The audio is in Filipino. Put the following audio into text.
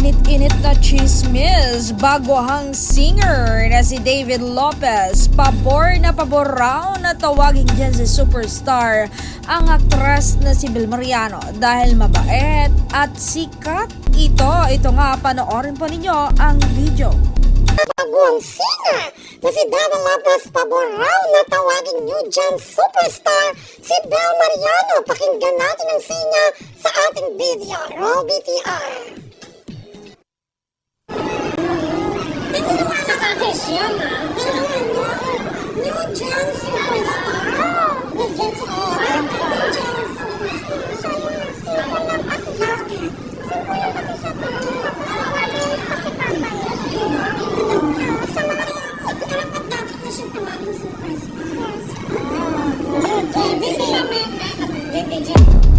mainit-init na chismis, baguhang singer na si David Lopez, pabor raw na tawagin dyan si superstar ang aktres na si Bel Mariano dahil mabait at sikat ito nga, panoorin po ninyo ang video. Baguhang singer na si David Lopez, pabor raw na tawagin niyo dyan superstar si Bel Mariano. Pakinggan natin ang sinya sa ating video. Roll BTR. Siya na. New Gen Superstar. New Gen Superstar. New Gen Superstar. Siya lang kasi siya. Simple lang kasi siya. Kasi papay. Sa mga karapat dapat na siya tawagin superstar. Yes. Busy kami.